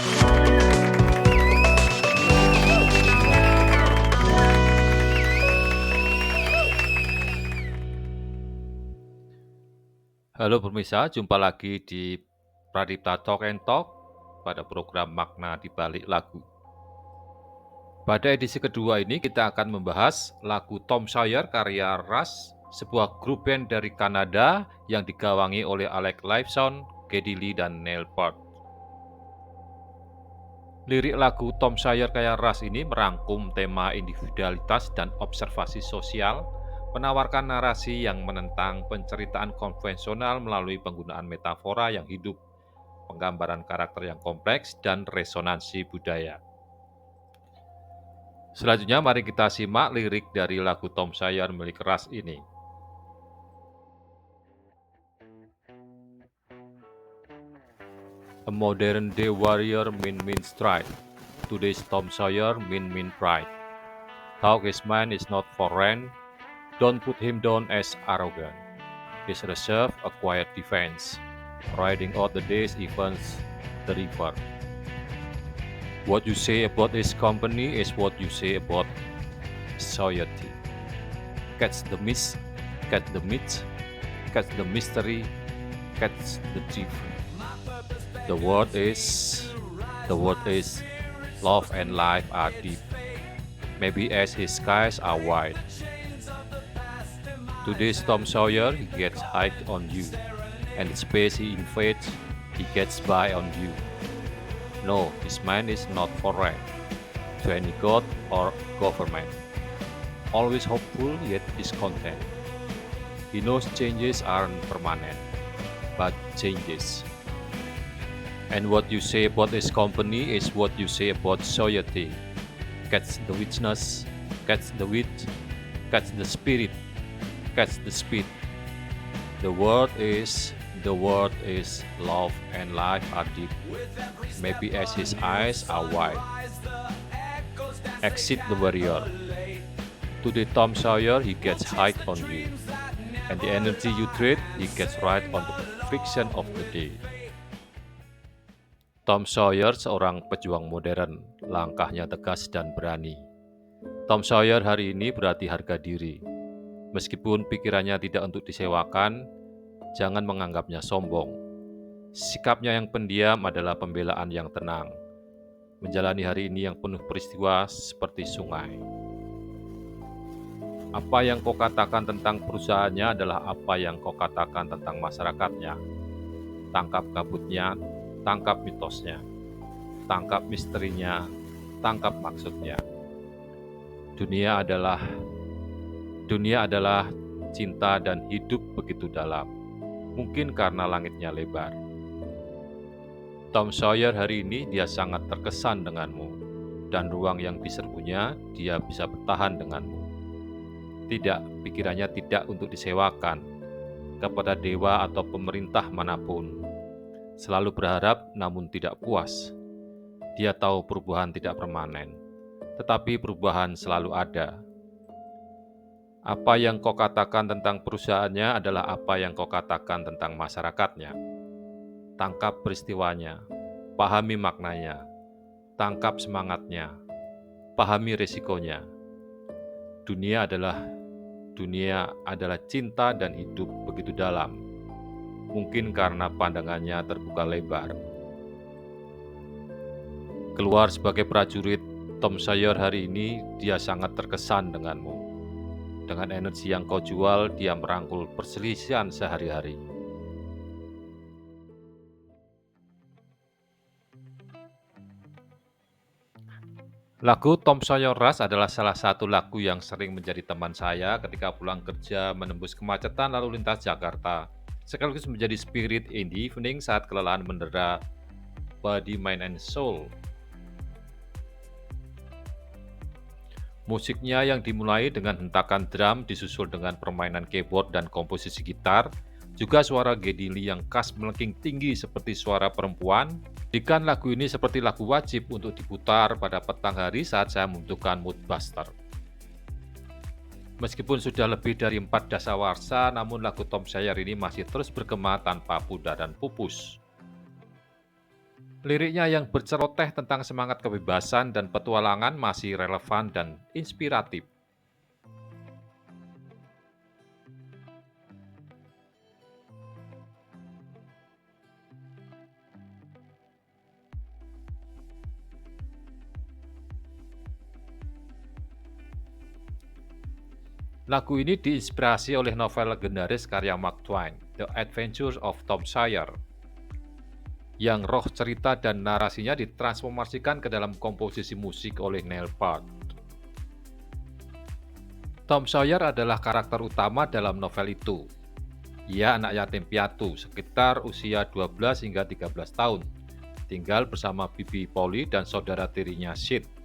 Halo pemirsa, jumpa lagi di Pradipta Talk and Talk pada program Makna di Balik Lagu. Pada edisi kedua ini kita akan membahas lagu Tom Sawyer karya Rush, sebuah grup band dari Kanada yang digawangi oleh Alec Lifeson, Geddy Lee, dan Neil Peart. Lirik lagu Tom Sawyer karya Rush ini merangkum tema individualitas dan observasi sosial, menawarkan narasi yang menentang penceritaan konvensional melalui penggunaan metafora yang hidup, penggambaran karakter yang kompleks, dan resonansi budaya. Selanjutnya mari kita simak lirik dari lagu Tom Sawyer milik Rush ini. A modern day warrior mean stride. Today's Tom Sawyer mean pride. How his mind is not foreign. Don't put him down as arrogant. His reserve a quiet defense, riding out the day's events, the river. What you say about his company is what you say about society. Catch the mist, catch the myth, catch the mystery, catch the thief. The word is, love and life are deep. Maybe as his skies are wide. Today's Tom Sawyer, he gets high on you, and the space he invades, he gets by on you. No, his mind is not foreign to any god or government. Always hopeful yet discontent. He knows changes aren't permanent, but changes. And what you say about his company is what you say about society. Catch the witness, catch the wit, catch the spirit, catch the speed. The word is, love and life are deep. Maybe as his eyes are wide. Exit the warrior. Today Tom Sawyer, he gets high on you. And the energy you trade, he gets right on the friction of the day. Tom Sawyer seorang pejuang modern, langkahnya tegas dan berani. Tom Sawyer hari ini berarti harga diri. Meskipun pikirannya tidak untuk disewakan, jangan menganggapnya sombong. Sikapnya yang pendiam adalah pembelaan yang tenang. Menjalani hari ini yang penuh peristiwa seperti sungai. Apa yang kau katakan tentang perusahaannya adalah apa yang kau katakan tentang masyarakatnya. Tangkap kabutnya, tangkap mitosnya, tangkap misterinya, tangkap maksudnya. Dunia adalah cinta dan hidup begitu dalam, mungkin karena langitnya lebar. Tom Sawyer hari ini dia sangat terkesan denganmu, dan ruang yang diserbunya dia bisa bertahan denganmu. Tidak, pikirannya tidak untuk disewakan kepada dewa atau pemerintah manapun. Selalu berharap namun tidak puas. Dia tahu perubahan tidak permanen, tetapi perubahan selalu ada. Apa yang kau katakan tentang perusahaannya adalah apa yang kau katakan tentang masyarakatnya. Tangkap peristiwanya, pahami maknanya, tangkap semangatnya, pahami risikonya. Dunia adalah cinta dan hidup begitu dalam, mungkin karena pandangannya terbuka lebar. Keluar sebagai prajurit, Tom Sawyer hari ini dia sangat terkesan denganmu. Dengan energi yang kau jual, dia merangkul perselisihan sehari-hari. Lagu Tom Sawyer Rush adalah salah satu lagu yang sering menjadi teman saya ketika pulang kerja menembus kemacetan lalu lintas Jakarta. Sekaligus menjadi spirit in the evening saat kelelahan mendera body, mind, and soul. Musiknya yang dimulai dengan hentakan drum disusul dengan permainan keyboard dan komposisi gitar, juga suara Geddy Lee yang khas melengking tinggi seperti suara perempuan. Jadikan lagu ini seperti lagu wajib untuk diputar pada petang hari saat saya membutuhkan mood buster. Meskipun sudah lebih dari 4 dasawarsa, namun lagu Tom Sawyer ini masih terus bergema tanpa pudar dan pupus. Liriknya yang berceloteh tentang semangat kebebasan dan petualangan masih relevan dan inspiratif. Lagu ini diinspirasi oleh novel legendaris karya Mark Twain, The Adventures of Tom Sawyer, yang roh cerita dan narasinya ditransformasikan ke dalam komposisi musik oleh Neil Peart. Tom Sawyer adalah karakter utama dalam novel itu. Ia anak yatim piatu sekitar usia 12 hingga 13 tahun, tinggal bersama bibi Polly dan saudara tirinya Sid.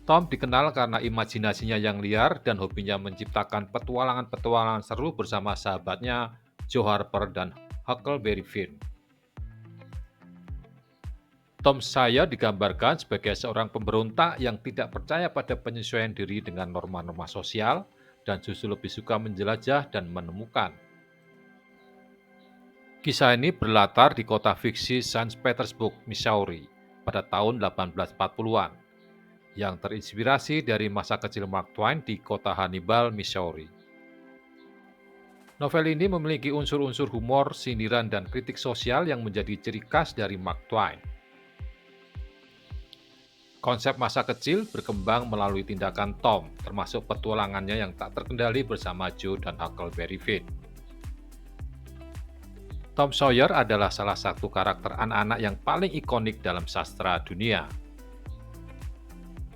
Tom dikenal karena imajinasinya yang liar dan hobinya menciptakan petualangan-petualangan seru bersama sahabatnya Joe Harper dan Huckleberry Finn. Tom Sawyer digambarkan sebagai seorang pemberontak yang tidak percaya pada penyesuaian diri dengan norma-norma sosial dan justru lebih suka menjelajah dan menemukan. Kisah ini berlatar di kota fiksi Saint Petersburg, Missouri pada tahun 1840-an, yang terinspirasi dari masa kecil Mark Twain di kota Hannibal, Missouri. Novel ini memiliki unsur-unsur humor, sindiran, dan kritik sosial yang menjadi ciri khas dari Mark Twain. Konsep masa kecil berkembang melalui tindakan Tom, termasuk petualangannya yang tak terkendali bersama Joe dan Huckleberry Finn. Tom Sawyer adalah salah satu karakter anak-anak yang paling ikonik dalam sastra dunia.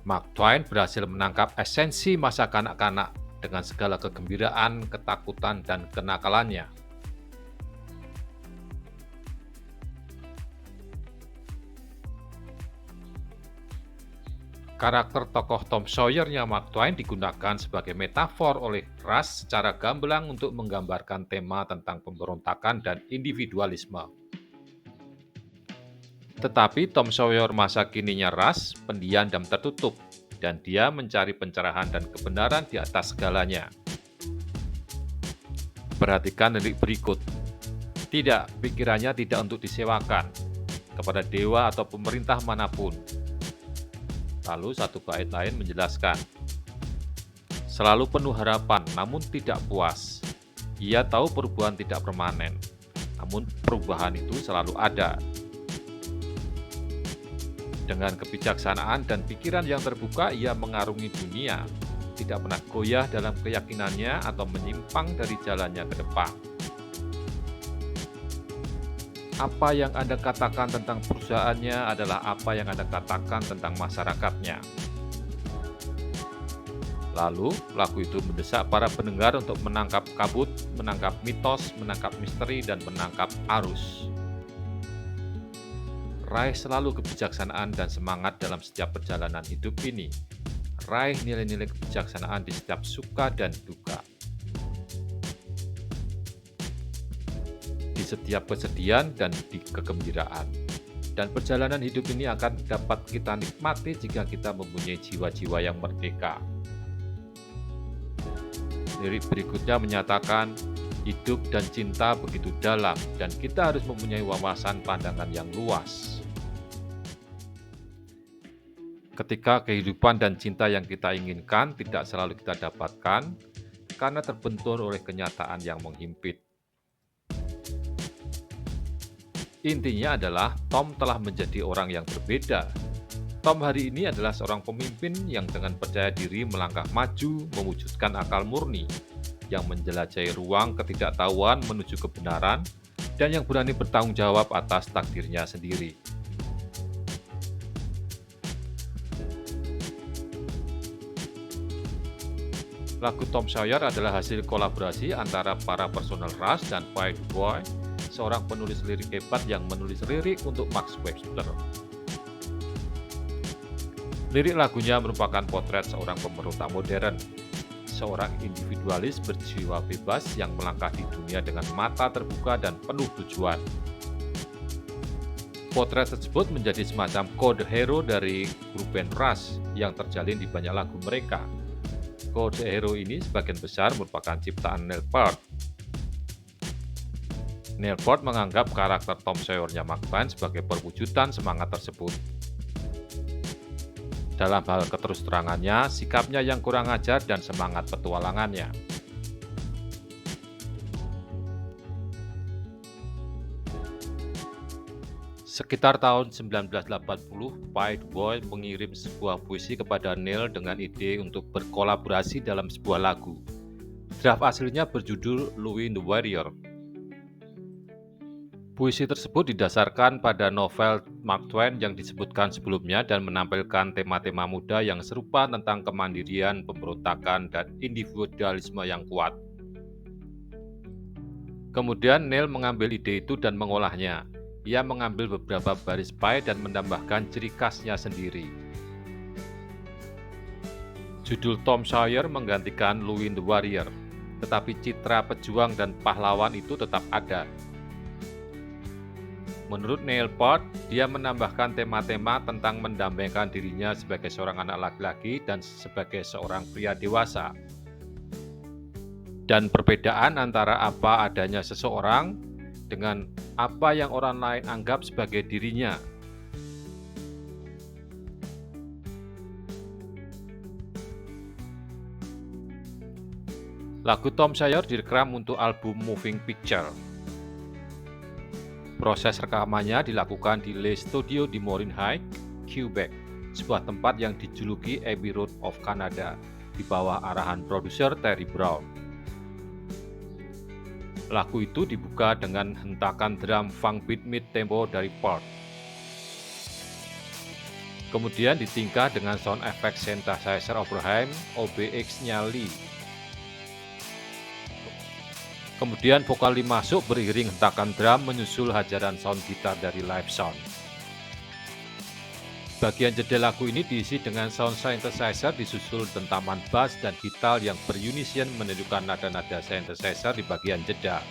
Mark Twain berhasil menangkap esensi masa kanak-kanak dengan segala kegembiraan, ketakutan, dan kenakalannya. Karakter tokoh Tom Sawyer-nya Mark Twain digunakan sebagai metafor oleh ras secara gamblang untuk menggambarkan tema tentang pemberontakan dan individualisme. Tetapi Tom Sawyer masa kininya ras, pendiam dan tertutup, dan dia mencari pencerahan dan kebenaran di atas segalanya. Perhatikan lirik berikut. Tidak, pikirannya tidak untuk disewakan kepada dewa atau pemerintah manapun. Lalu satu bait lain menjelaskan, selalu penuh harapan namun tidak puas. Ia tahu perubahan tidak permanen, namun perubahan itu selalu ada. Dengan kebijaksanaan dan pikiran yang terbuka, ia mengarungi dunia, tidak pernah goyah dalam keyakinannya atau menyimpang dari jalannya ke depan. Apa yang Anda katakan tentang perusahaannya adalah apa yang Anda katakan tentang masyarakatnya. Lalu, lagu itu mendesak para pendengar untuk menangkap kabut, menangkap mitos, menangkap misteri, dan menangkap arus. Raih selalu kebijaksanaan dan semangat dalam setiap perjalanan hidup ini. Raih nilai-nilai kebijaksanaan di setiap suka dan duka. Di setiap kesedihan dan di kegembiraan. Dan perjalanan hidup ini akan dapat kita nikmati jika kita mempunyai jiwa-jiwa yang merdeka. Lirik berikutnya menyatakan, hidup dan cinta begitu dalam dan kita harus mempunyai wawasan pandangan yang luas. Ketika kehidupan dan cinta yang kita inginkan tidak selalu kita dapatkan karena terbentur oleh kenyataan yang menghimpit. Intinya adalah Tom telah menjadi orang yang berbeda. Tom hari ini adalah seorang pemimpin yang dengan percaya diri melangkah maju mewujudkan akal murni, yang menjelajahi ruang ketidaktahuan menuju kebenaran, dan yang berani bertanggung jawab atas takdirnya sendiri. Lagu Tom Sawyer adalah hasil kolaborasi antara para personel Rush dan White Boy, seorang penulis lirik hebat yang menulis lirik untuk Max Webster. Lirik lagunya merupakan potret seorang pemberontak modern, seorang individualis berjiwa bebas yang melangkah di dunia dengan mata terbuka dan penuh tujuan. Potret tersebut menjadi semacam kode hero dari grup band Rush yang terjalin di banyak lagu mereka. Kode hero ini sebagian besar merupakan ciptaan Neil Peart. Neil Peart menganggap karakter Tom Sawyer-nya Mark Twain sebagai perwujudan semangat tersebut. Dalam hal keterus-terangannya, sikapnya yang kurang ajar, dan semangat petualangannya. Sekitar tahun 1980, Pied Boy mengirim sebuah puisi kepada Neil dengan ide untuk berkolaborasi dalam sebuah lagu. Draft aslinya berjudul Louie the Warrior. Puisi tersebut didasarkan pada novel Mark Twain yang disebutkan sebelumnya dan menampilkan tema-tema muda yang serupa tentang kemandirian, pemberontakan, dan individualisme yang kuat. Kemudian Neil mengambil ide itu dan mengolahnya. Ia mengambil beberapa baris pai dan menambahkan ciri khasnya sendiri. Judul Tom Sawyer menggantikan Louie the Warrior, tetapi citra pejuang dan pahlawan itu tetap ada. Menurut Neil Peart, dia menambahkan tema-tema tentang mendamaikan dirinya sebagai seorang anak laki-laki dan sebagai seorang pria dewasa. Dan perbedaan antara apa adanya seseorang dengan apa yang orang lain anggap sebagai dirinya. Lagu Tom Sawyer direkam untuk album Moving Picture. Proses rekamannya dilakukan di Le Studio di Morin Heights, Quebec, sebuah tempat yang dijuluki Abbey Road of Canada, di bawah arahan produser Terry Brown. Lagu itu dibuka dengan hentakan drum funk beat mid-tempo dari Peart. Kemudian ditingkah dengan sound effect synthesizer Oberheim OBX-nya Lee. Kemudian vokal Lee masuk beriring hentakan drum menyusul hajaran sound gitar dari Live Sound. Bagian jeda lagu ini diisi dengan sound synthesizer disusul dentaman bass dan gitar yang berunison menunjukkan nada-nada synthesizer di bagian jeda.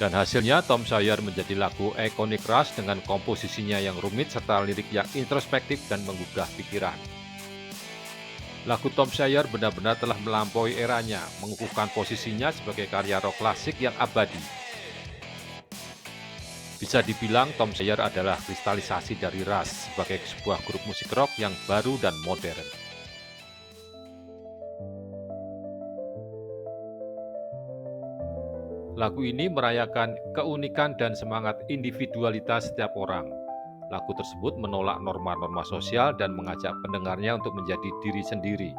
Dan hasilnya Tom Sawyer menjadi lagu ikonik Rush dengan komposisinya yang rumit serta lirik yang introspektif dan menggugah pikiran. Lagu Tom Sawyer benar-benar telah melampaui eranya, mengukuhkan posisinya sebagai karya rock klasik yang abadi. Bisa dibilang Tom Sawyer adalah kristalisasi dari Rush sebagai sebuah grup musik rock yang baru dan modern. Lagu ini merayakan keunikan dan semangat individualitas setiap orang. Lagu tersebut menolak norma-norma sosial dan mengajak pendengarnya untuk menjadi diri sendiri.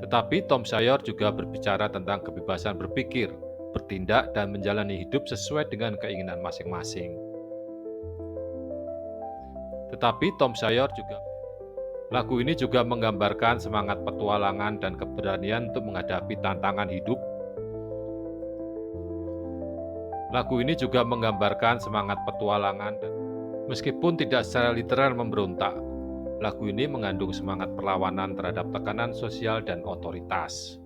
Tetapi Tom Sawyer juga berbicara tentang kebebasan berpikir, bertindak, dan menjalani hidup sesuai dengan keinginan masing-masing. Lagu ini juga menggambarkan semangat petualangan dan keberanian untuk menghadapi tantangan hidup. Meskipun tidak secara literal memberontak, lagu ini mengandung semangat perlawanan terhadap tekanan sosial dan otoritas.